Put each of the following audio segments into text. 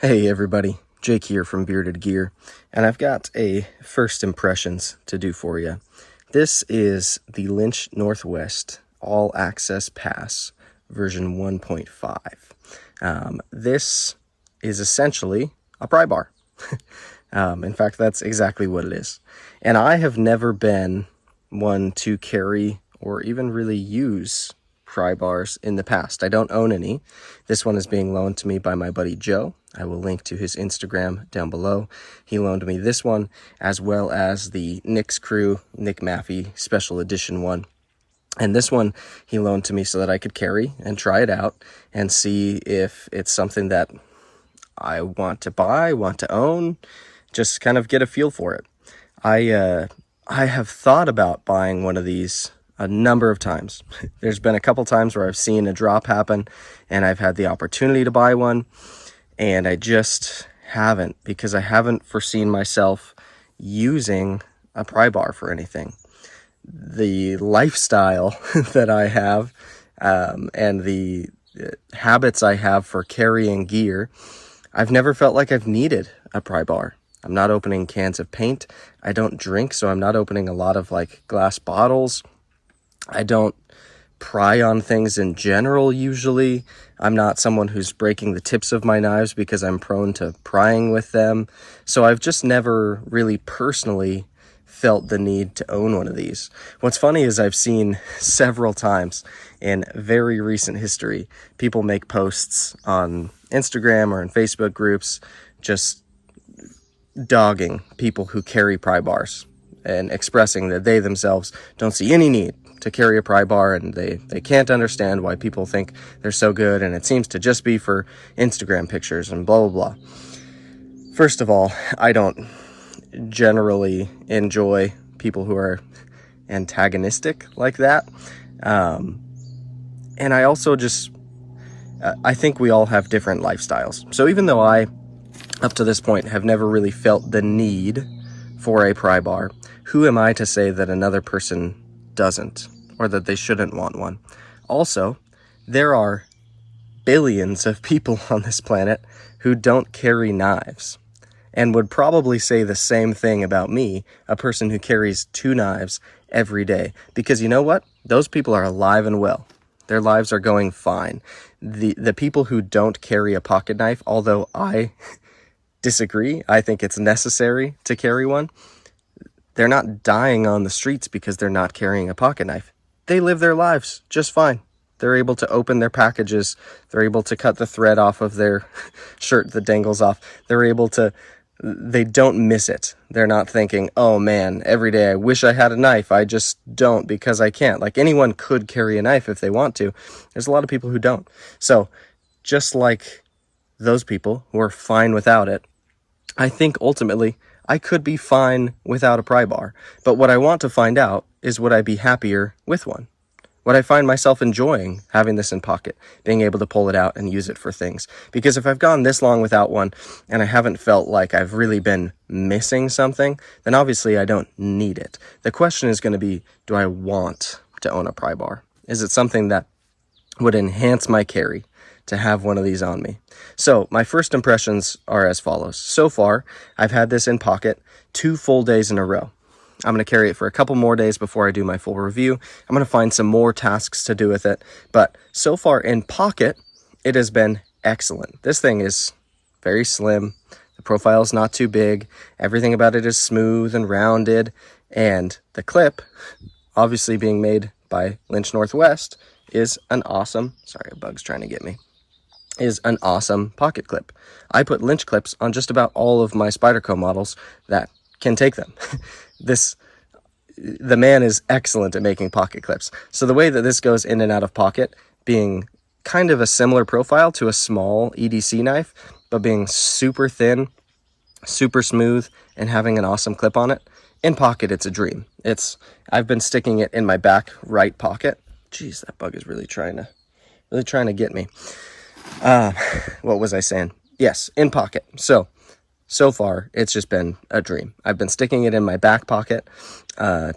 Hey everybody, Jake here from Bearded Gear, and I've got a first impressions to do for you. This is the Lynch Northwest All Access Pass version 1.5. This is essentially a pry bar. In fact, that's exactly what it is. And I have never been one to carry or even really use pry bars in the past. I don't own any. This one is being loaned to me by my buddy Joe. I will link to his Instagram down below. He loaned me this one, as well as the Nick's Crew Nick Maffey special edition one. And this one he loaned to me so that I could carry and try it out and see if it's something that I want to buy, want to own, just kind of get a feel for it. I have thought about buying one of these a number of times. There's been a couple times where I've seen a drop happen and I've had the opportunity to buy one, and I just haven't, because I haven't foreseen myself using a pry bar for anything. The lifestyle that I have and the habits I have for carrying gear, I've never felt like I've needed a pry bar. I'm not opening cans of paint. I don't drink, so I'm not opening a lot of glass bottles. I don't pry on things in general usually. I'm not someone who's breaking the tips of my knives because I'm prone to prying with them. So I've just never really personally felt the need to own one of these. What's funny is I've seen several times in very recent history, people make posts on Instagram or in Facebook groups just dogging people who carry pry bars and expressing that they themselves don't see any need to carry a pry bar, and they can't understand why people think they're so good, and it seems to just be for Instagram pictures and blah, blah, blah. First of all, I don't generally enjoy people who are antagonistic like that. And I also I think we all have different lifestyles. So even though I, up to this point, have never really felt the need for a pry bar, who am I to say that another person doesn't, or that they shouldn't want one? Also, there are billions of people on this planet who don't carry knives, and would probably say the same thing about me, a person who carries 2 knives every day. Because you know what? Those people are alive and well. Their lives are going fine. The people who don't carry a pocket knife, although I disagree, I think it's necessary to carry one, they're not dying on the streets because they're not carrying a pocket knife. They live their lives just fine. They're able to open their packages. They're able to cut the thread off of their shirt that dangles off. They don't miss it. They're not thinking, oh man, every day I wish I had a knife. I just don't because I can't. Anyone could carry a knife if they want to. There's a lot of people who don't. So just like those people who are fine without it, I think ultimately I could be fine without a pry bar. But what I want to find out is, would I be happier with one? Would I find myself enjoying having this in pocket, being able to pull it out and use it for things? Because if I've gone this long without one and I haven't felt like I've really been missing something, then obviously I don't need it. The question is going to be, do I want to own a pry bar? Is it something that would enhance my carry to have one of these on me? So my first impressions are as follows. So far, I've had this in pocket 2 full days in a row. I'm going to carry it for a couple more days before I do my full review. I'm going to find some more tasks to do with it. But so far in pocket, it has been excellent. This thing is very slim. The profile is not too big. Everything about it is smooth and rounded. And the clip, obviously being made by Lynch Northwest, is an awesome, sorry, a bug's trying to get me, is an awesome pocket clip. I put Lynch clips on just about all of my Spyderco models that can take them. The man is excellent at making pocket clips. So the way that this goes in and out of pocket, being kind of a similar profile to a small EDC knife, but being super thin, super smooth, and having an awesome clip on it, in pocket, it's a dream. I've been sticking it in my back right pocket. Jeez, that bug is really trying to get me. What was I saying? Yes, in pocket. So far, it's just been a dream. I've been sticking it in my back pocket,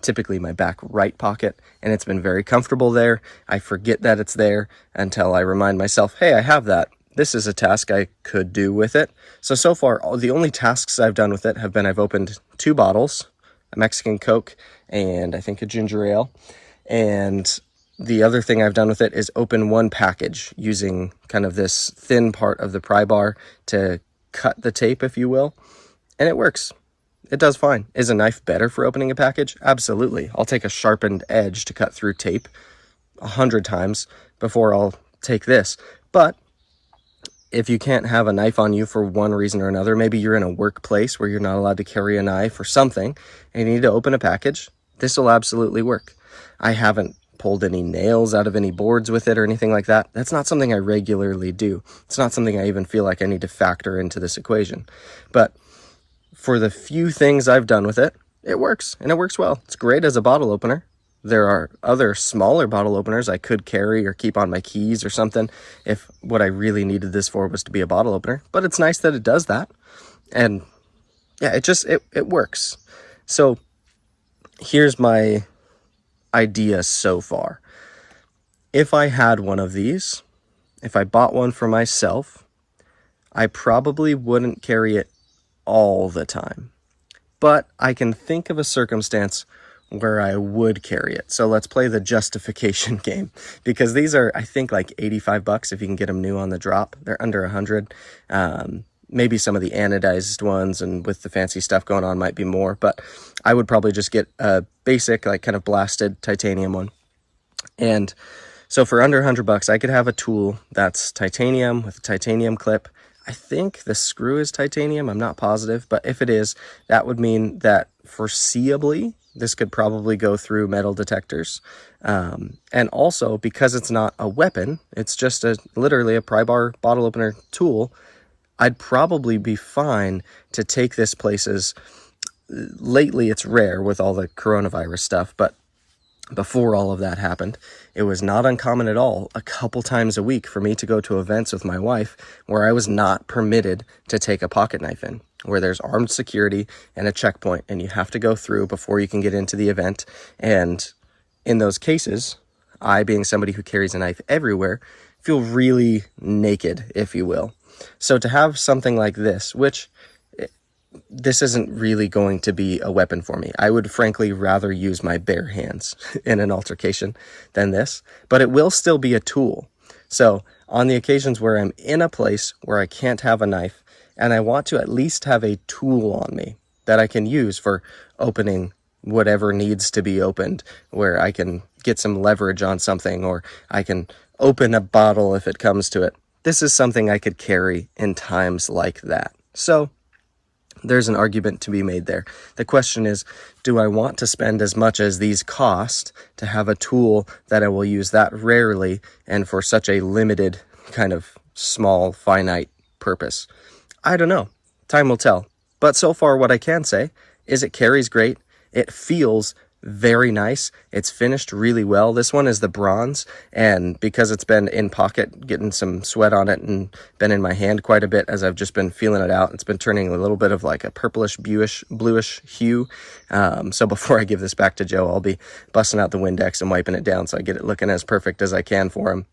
typically my back right pocket, and it's been very comfortable there. I forget that it's there until I remind myself, hey, I have that. this is a task I could do with it. So far, the only tasks I've done with it have been I've opened 2 bottles, a Mexican Coke and I think a ginger ale. And the other thing I've done with it is open 1 package using kind of this thin part of the pry bar to cut the tape, if you will. And it works. It does fine. Is a knife better for opening a package? Absolutely. I'll take a sharpened edge to cut through tape 100 times before I'll take this. But if you can't have a knife on you for one reason or another, maybe you're in a workplace where you're not allowed to carry a knife or something, and you need to open a package, this will absolutely work. I haven't pulled any nails out of any boards with it or anything like that. That's not something I regularly do. It's not something I even feel like I need to factor into this equation. But for the few things I've done with it, it works, and it works well. It's great as a bottle opener. There are other smaller bottle openers I could carry or keep on my keys or something if what I really needed this for was to be a bottle opener. But it's nice that it does that. And yeah, it works. So here's my idea so far. If I had one of these, if I bought one for myself, I probably wouldn't carry it all the time. But I can think of a circumstance where I would carry it. So let's play the justification game, because these are, I think, like $85 if you can get them new on the drop. They're under 100. Maybe some of the anodized ones and with the fancy stuff going on might be more, but I would probably just get a basic, like kind of blasted titanium one. And so for under $100, I could have a tool that's titanium with a titanium clip. I think the screw is titanium. I'm not positive, but if it is, that would mean that foreseeably this could probably go through metal detectors. And also, because it's not a weapon, it's just literally a pry bar bottle opener tool, I'd probably be fine to take this places. Lately, it's rare with all the coronavirus stuff, but before all of that happened, it was not uncommon at all, a couple times a week, for me to go to events with my wife where I was not permitted to take a pocket knife in, where there's armed security and a checkpoint, and you have to go through before you can get into the event. And in those cases, I, being somebody who carries a knife everywhere, feel really naked, if you will. So to have something like this, which this isn't really going to be a weapon for me. I would frankly rather use my bare hands in an altercation than this, but it will still be a tool. So on the occasions where I'm in a place where I can't have a knife and I want to at least have a tool on me that I can use for opening whatever needs to be opened, where I can get some leverage on something, or I can open a bottle if it comes to it. This is something I could carry in times like that. So there's an argument to be made there. The question is, do I want to spend as much as these cost to have a tool that I will use that rarely and for such a limited kind of small, finite purpose? I don't know. Time will tell. But so far, what I can say is it carries great. It feels very nice. It's finished really well. This one is the bronze, and because it's been in pocket, getting some sweat on it and been in my hand quite a bit as I've just been feeling it out, it's been turning a little bit of like a purplish, bluish hue. So before I give this back to Joe, I'll be busting out the Windex and wiping it down so I get it looking as perfect as I can for him.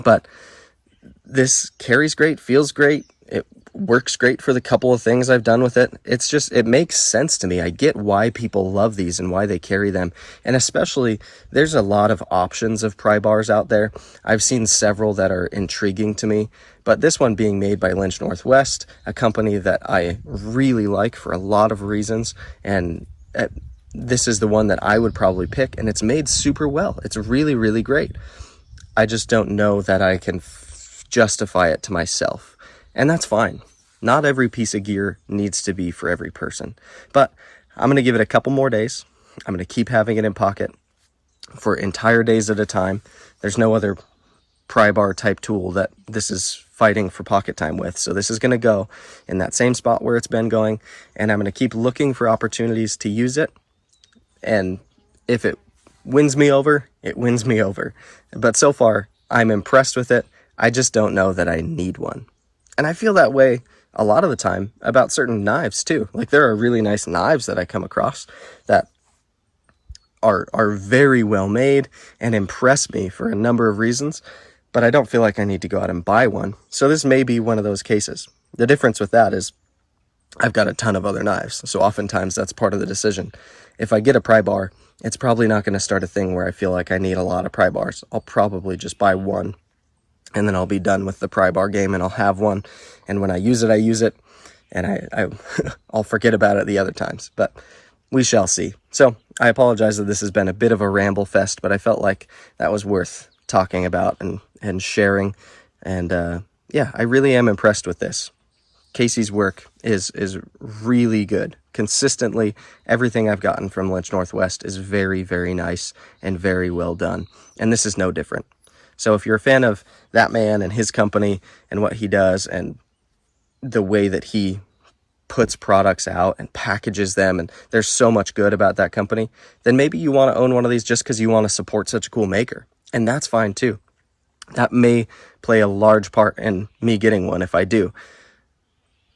But this carries great, feels great. It works great for the couple of things I've done with it. It's just, it makes sense to me. I get why people love these and why they carry them. And especially, there's a lot of options of pry bars out there. I've seen several that are intriguing to me, but this one being made by Lynch Northwest, a company that I really like for a lot of reasons, and this is the one that I would probably pick, and it's made super well. It's really, really great. I just don't know that I can justify it to myself. And that's fine. Not every piece of gear needs to be for every person. But I'm going to give it a couple more days. I'm going to keep having it in pocket for entire days at a time. There's no other pry bar type tool that this is fighting for pocket time with. So this is going to go in that same spot where it's been going. And I'm going to keep looking for opportunities to use it. And if it wins me over, it wins me over. But so far, I'm impressed with it. I just don't know that I need one. And I feel that way a lot of the time about certain knives too. Like, there are really nice knives that I come across that are very well made and impress me for a number of reasons. but I don't feel like I need to go out and buy one. So this may be one of those cases. The difference with that is I've got a ton of other knives, so oftentimes that's part of the decision. If I get a pry bar, it's probably not going to start a thing where I feel like I need a lot of pry bars. I'll probably just buy one, and then I'll be done with the pry bar game, and I'll have one, and when I use it, and I'll forget about it the other times, but we shall see. So I apologize that this has been a bit of a ramble fest, but I felt like that was worth talking about and sharing, and yeah, I really am impressed with this. Casey's work is really good. Consistently, everything I've gotten from Lynch Northwest is very, very nice and very well done. And this is no different. So if you're a fan of that man and his company and what he does and the way that he puts products out and packages them, and there's so much good about that company, then maybe you want to own one of these just because you want to support such a cool maker. And that's fine too. That may play a large part in me getting one if I do.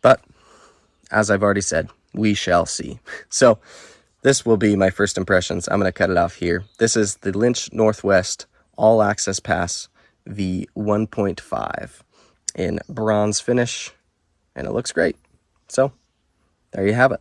But as I've already said, we shall see. So this will be my first impressions. I'm going to cut it off here. This is the Lynch Northwest All Access Pass V1.5 in bronze finish, and it looks great. So there you have it.